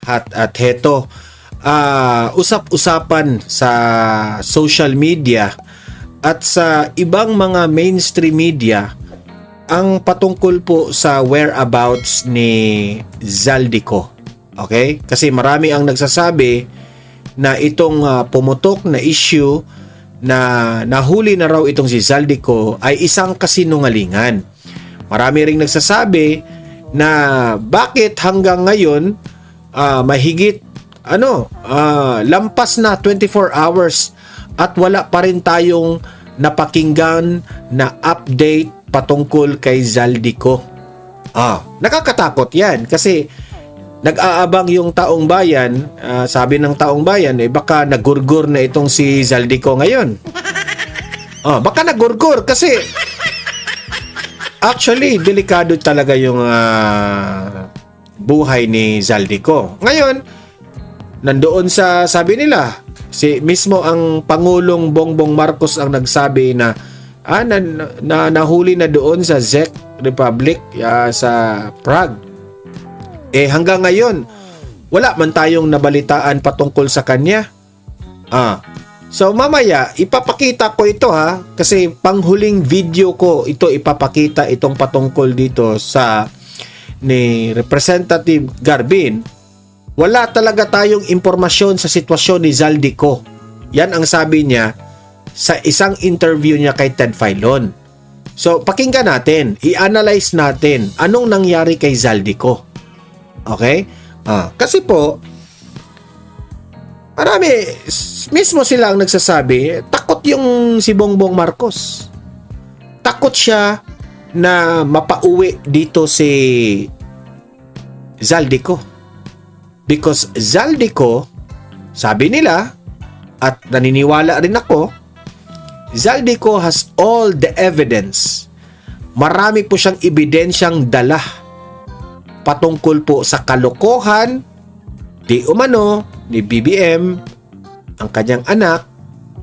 At heto, usap-usapan sa social media at sa ibang mga mainstream media ang patungkol po sa whereabouts ni Zaldico. Okay? Kasi marami ang nagsasabi na itong pumutok na issue na nahuli na raw itong si Zaldico ay isang kasinungalingan. Marami ring nagsasabi na bakit hanggang ngayon mahigit lampas na 24 hours at wala pa rin tayong napakinggan na update patungkol kay Zaldico. Nakakatakot yan kasi nag-aabang yung taong bayan, sabi ng taong bayan, baka nagurgur na itong si Zaldico ngayon. Baka nagurgur kasi actually, delikado talaga yung buhay ni Zaldico. Ngayon, nandoon sa, sabi nila, mismo ang Pangulong Bongbong Marcos ang nagsabi na nahuli na doon sa Czech Republic, sa Prague. Hanggang ngayon, wala man tayong nabalitaan patungkol sa kanya. So mamaya, ipapakita ko ito kasi panghuling video ko ito ipapakita itong patungkol dito sa ni Representative Garbin. Wala talaga tayong impormasyon sa sitwasyon ni Zaldico. Yan ang sabi niya sa isang interview niya kay Ted Filon. So pakinggan natin, i-analyze natin anong nangyari kay Zaldico. Okay? Kasi po marami, mismo sila ang nagsasabi, takot yung si Bongbong Marcos. Takot siya na mapauwi dito si Zaldico. Because Zaldico, sabi nila, at naniniwala rin ako, Zaldico has all the evidence. Marami po siyang ebidensyang dala patungkol po sa kalokohan di umano ni BBM, ang kanyang anak,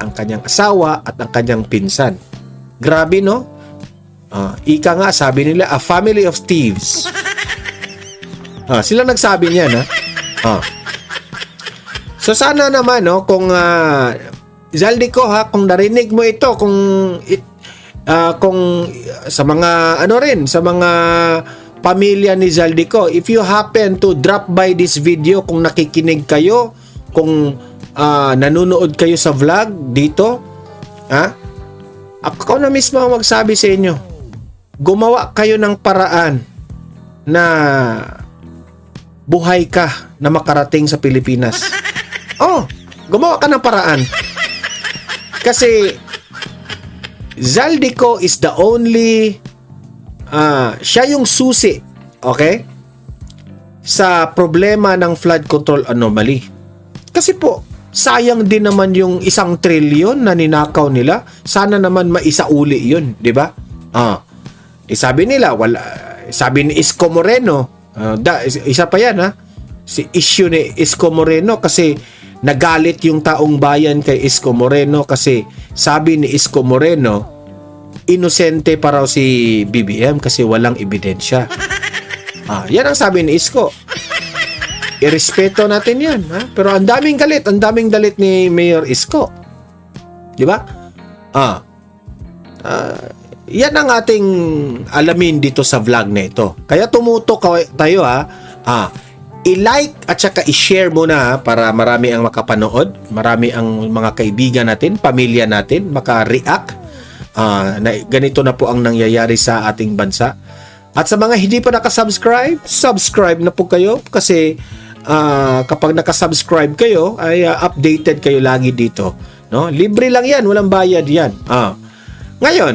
ang kanyang asawa at ang kanyang pinsan. Grabe, no? Ika nga, sabi nila, a family of thieves. Sila nagsabi niyan, So sana naman, no, kung Zaldico, kung narinig mo ito, kung sa mga sa mga pamilya ni Zaldico, if you happen to drop by this video, kung nakikinig kayo, kung nanonood kayo sa vlog dito, ako na mismo ang magsabi sa inyo, gumawa kayo ng paraan na buhay ka na makarating sa Pilipinas. Gumawa ka ng paraan. Kasi Zaldico is the only siya yung susi, okay, sa problema ng flood control anomaly. Kasi po, sayang din naman yung 1 trilyon na ninakaw nila. Sana naman maisauli yun, di ba? Sabi nila, sabi ni Isko Moreno, isa pa yan, si issue ni Isko Moreno, kasi nagalit yung taong bayan kay Isko Moreno kasi sabi ni Isko Moreno, inosente pa raw si BBM kasi walang ebidensya. Yan ang sabi ni Isko. Irespeto natin yan. Pero ang daming galit ni Mayor Isko. Di ba? Yan ang ating alamin dito sa vlog na ito. Kaya tumutok tayo, i-like at saka i-share muna para marami ang makapanood, marami ang mga kaibigan natin, pamilya natin maka-react na ganito na po ang nangyayari sa ating bansa. At sa mga hindi pa nakasubscribe, subscribe na po kayo kasi kapag nakasubscribe kayo ay updated kayo lagi dito, no? Libre lang yan, walang bayad yan. Ngayon,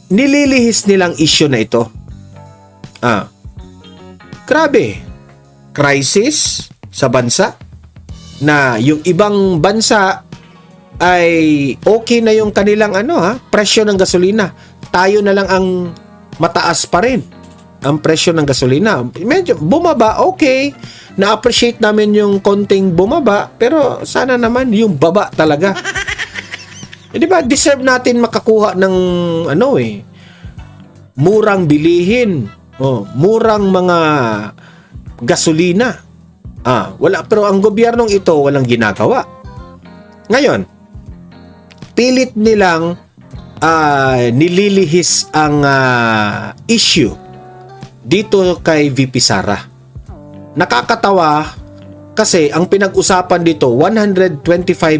nililihis nilang issue na ito. Grabe, crisis sa bansa na yung ibang bansa ay okay na yung kanilang presyo ng gasolina. Tayo na lang ang mataas pa rin ang presyo ng gasolina. Medyo bumaba, okay. Na-appreciate namin yung konting bumaba, pero sana naman yung baba talaga. Di ba, deserve natin makakuha ng murang bilihin Murang mga gasolina. Wala, pero ang gobyernong ito walang ginagawa. Ngayon, pilit nilang nililihis ang issue dito kay VP Sara. Nakakatawa kasi ang pinag-usapan dito 125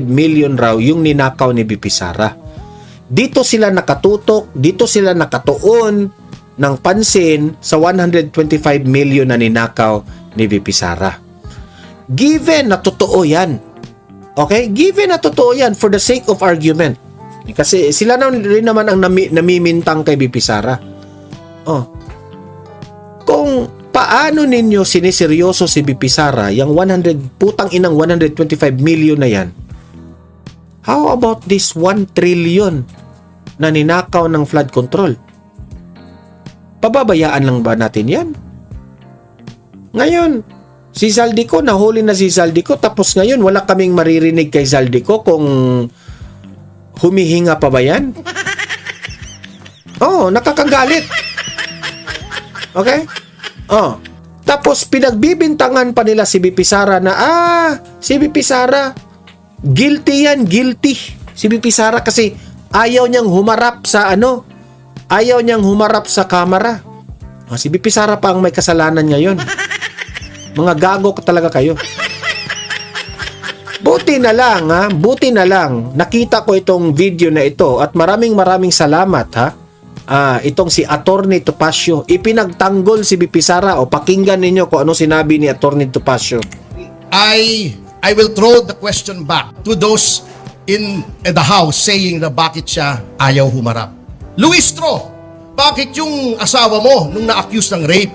million raw yung ninakaw ni VP Sara. Dito sila nakatutok, dito sila nakatuon ng pansin sa 125 million na ninakaw ni VP Sara. Given na totoo yan. Okay? Given na totoo yan for the sake of argument. Kasi sila na rin naman ang namimintang kay VP Sara. Kung paano ninyo siniseryoso si VP Sara, yung 125 million na yan, how about this 1 trillion na ninakaw ng flood control? Pababayaan lang ba natin yan? Ngayon, si Zaldico, nahuli na si Zaldico, tapos ngayon wala kaming maririnig kay Zaldico kung humihinga pa ba yan? Nakakagalit. Okay? Tapos pinagbibintangan pa nila si VP Sara na, si VP Sara, guilty yan, guilty. Si VP Sara kasi ayaw niyang humarap sa ayaw niyang humarap sa kamera. Si VP Sara pa ang may kasalanan ngayon. Mga gago ka talaga kayo. Buti na lang nakita ko itong video na ito at maraming salamat itong si Attorney Topacio. Ipinagtanggol si VP Sara. Pakinggan ninyo kung ano sinabi ni Attorney Topacio. I will throw the question back to those in the house saying na bakit siya ayaw humarap. Luistro, bakit yung asawa mo nung na-accuse ng rape,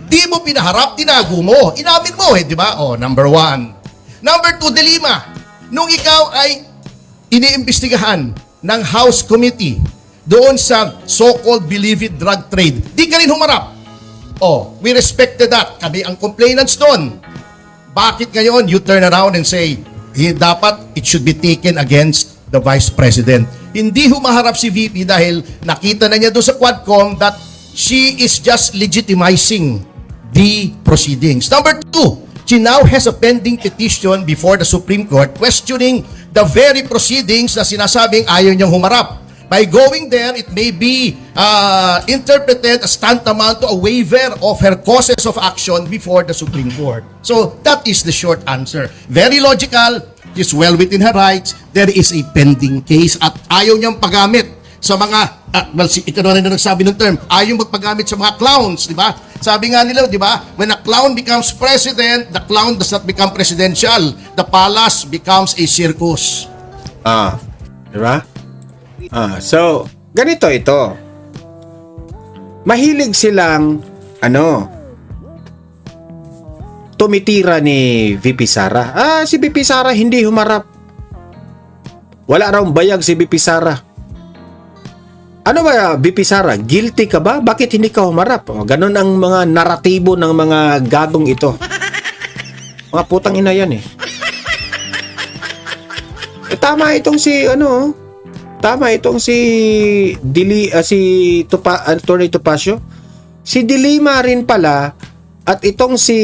di mo pinaharap, tinago mo, inamin mo di ba? Number 1. Number 2, Dilima, nung ikaw ay iniimbestigahan ng House Committee doon sa so-called believed drug trade, di ka rin humarap. We respected that. Kami ang complainants doon. Bakit ngayon you turn around and say, dapat it should be taken against the Vice President? Hindi humaharap si VP dahil nakita na niya doon sa Quadcom that she is just legitimizing the proceedings. Number 2, she now has a pending petition before the Supreme Court questioning the very proceedings na sinasabing ayaw niyang humarap. By going there, it may be interpreted as tantamount to a waiver of her causes of action before the Supreme Court. So, that is the short answer. Very logical, is well within her rights, there is a pending case at ayaw niyang paggamit sa mga, ito na rin na nagsabi ng term, ayaw magpagamit sa mga clowns, di ba? Sabi nga nila, di ba? When a clown becomes president, the clown does not become presidential. The palace becomes a circus. Di ba? So, ganito ito. Mahilig silang, tumitira ni VP Sara. Si VP Sara hindi humarap. Wala raw bayag si VP Sara. Ano ba, VP Sara? Guilty ka ba? Bakit hindi ka humarap? Ganon ang mga naratibo ng mga gagong ito. Mga putang ina yan eh. Tama itong si, tama itong si Attorney Topacio. Si Dilima rin pala at itong si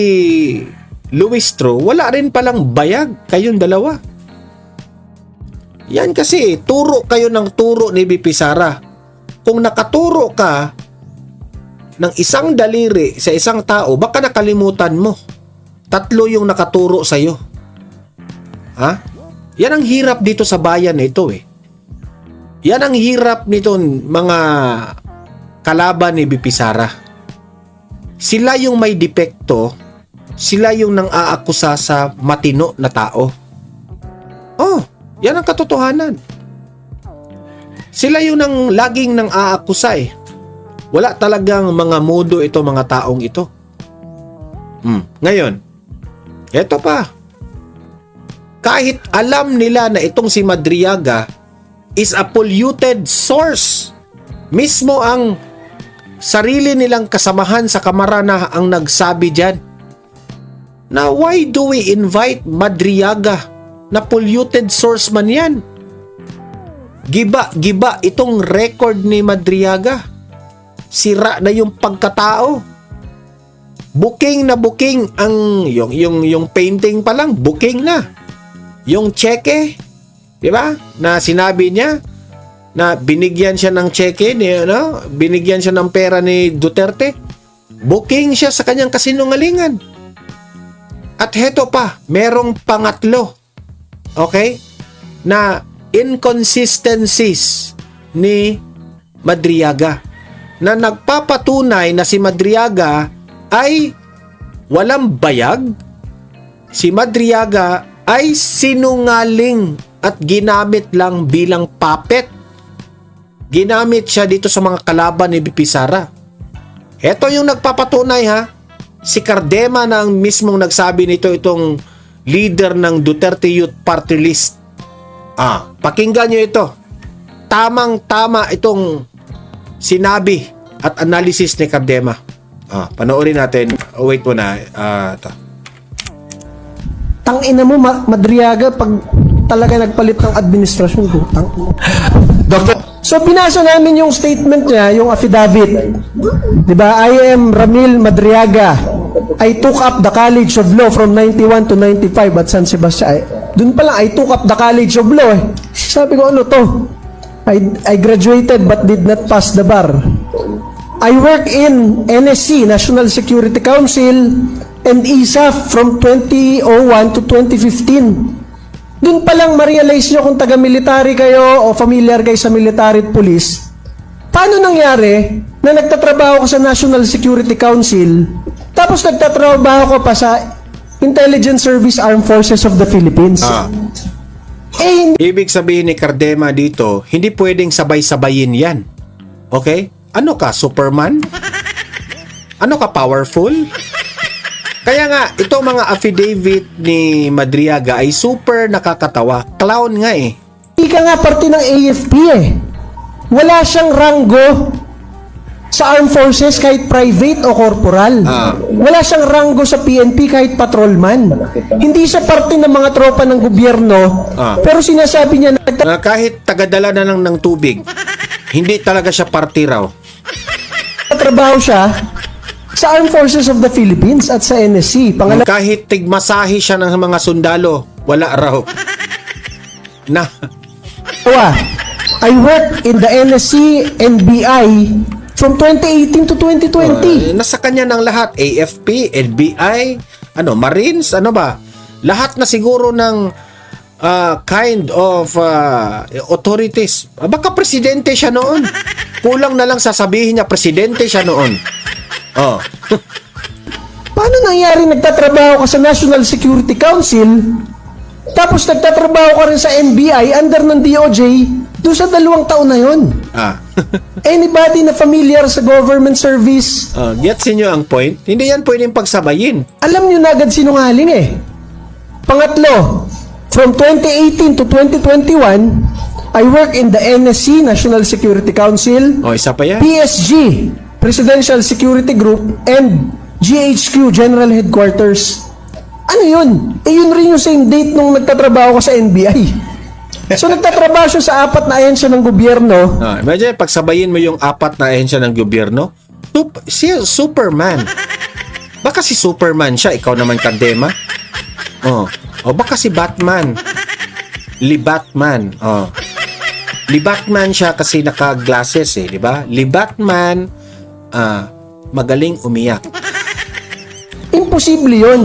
Luistro, wala rin palang bayag kayong dalawa. Yan kasi, turo kayo ng turo ni VP Sara. Kung nakaturo ka ng isang daliri sa isang tao, baka nakalimutan mo. 3 yung nakaturo sa'yo. Yan ang hirap dito sa bayan na ito eh. Yan ang hirap nito mga kalaban ni VP Sara. Sila yung may depekto, sila yung nang aakusa sa matino na tao. Yan ang katotohanan. Sila yung nang laging nang aakusa eh. Wala talagang mga mudo ito, mga taong ito. Ngayon, eto pa. Kahit alam nila na itong si Madriaga is a polluted source. Mismo ang sarili nilang kasamahan sa kamara na ang nagsabi dyan. Na why do we invite Madriaga na polluted source man yan? Giba itong record ni Madriaga. Sira na yung pagkatao. Booking na booking ang yung painting pa lang, booking na. Yung cheque, 'di ba? Na sinabi niya na binigyan siya ng cheque ni binigyan siya ng pera ni Duterte. Booking siya sa kanyang kasinungalingan. At heto pa, merong pangatlo. Okay? Na inconsistencies ni Madriaga na nagpapatunay na si Madriaga ay walang bayag, si Madriaga ay sinungaling at ginamit lang bilang puppet. Ginamit siya dito sa mga kalaban ni BP Sara. Ito yung nagpapatunay ha. Si Cardema na ang mismong nagsabi nito, itong leader ng Duterte Youth Party List. Pakinggan nyo ito. Tamang-tama itong sinabi at analysis ni Cardema. Panoorin natin. Wait muna. Tangina mo, Madriaga, pag talaga nagpalit ng administrasyon ko. Dr. So, binasa namin yung statement niya, yung affidavit. Diba? I am Ramil Madriaga. I took up the College of Law from 91 to 95 at San Sebastian. Doon pa lang, I took up the College of Law. Sabi ko, ano to? I graduated but did not pass the bar. I work in NSC, National Security Council, and ISAF from 2001 to 2015. Doon pa lang ma-realize nyo kung taga-military kayo o familiar kayo sa military at police. Paano nangyari na nagtatrabaho ko sa National Security Council tapos nagtatrabaho ko pa sa Intelligence Service Armed Forces of the Philippines? Ibig sabihin ni Cardema dito, hindi pwedeng sabay-sabayin yan. Okay? Ano ka, Superman? Ano ka, powerful? Kaya nga, itong mga affidavit ni Madriaga ay super nakakatawa. Clown nga eh. Hindi ka nga parte ng AFP eh. Wala siyang ranggo sa armed forces kahit private o corporal. Wala siyang ranggo sa PNP kahit patrolman. Hindi siya parte ng mga tropa ng gobyerno. Pero sinasabi niya na Kahit tagadala na lang ng tubig, hindi talaga siya party raw. trabaho siya sa Armed Forces of the Philippines at sa NSC. Pangalawa, Kahit tigmasahe siya ng mga sundalo, wala raw. I worked in the NSC NBI from 2018 to 2020. Nasa kanya ng lahat. AFP, NBI, Marines, lahat na siguro ng kind of authorities. Baka presidente siya noon. Kulang na lang sasabihin niya, presidente siya noon. Paano nangyari nagtatrabaho ka sa National Security Council tapos nagtatrabaho ka rin sa NBI under ng DOJ doon sa 2 taon na yun? Anybody na familiar sa government service, Gets niyo ang point? Hindi yan pwedeng pagsabayin. alam nyo na agad sinungaling eh. Pangatlo, from 2018 to 2021, I work in the NSC, National Security Council, Isa pa yan. PSG, Presidential Security Group, and GHQ, General Headquarters. Ano yun? Yun rin yung same date nung nagtatrabaho ko sa NBI. So nagtatrabaho siya sa 4 na ahensya ng gobyerno. Imagine, pagsabayin mo yung 4 na ahensya ng gobyerno, siya Superman. Baka si Superman siya, ikaw naman Cardema. O baka si Batman. Batman. Batman siya kasi naka-glasses di ba? Batman, magaling umiyak. Imposible yun.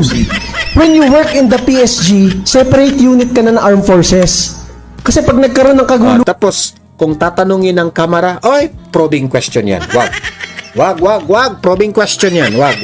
When you work in the PSG, separate unit ka na ng armed forces. Kasi pag nagkaroon ng kagulo, Tapos, kung tatanungin ng kamera, probing question yan. Wag. Probing question yan. Wag.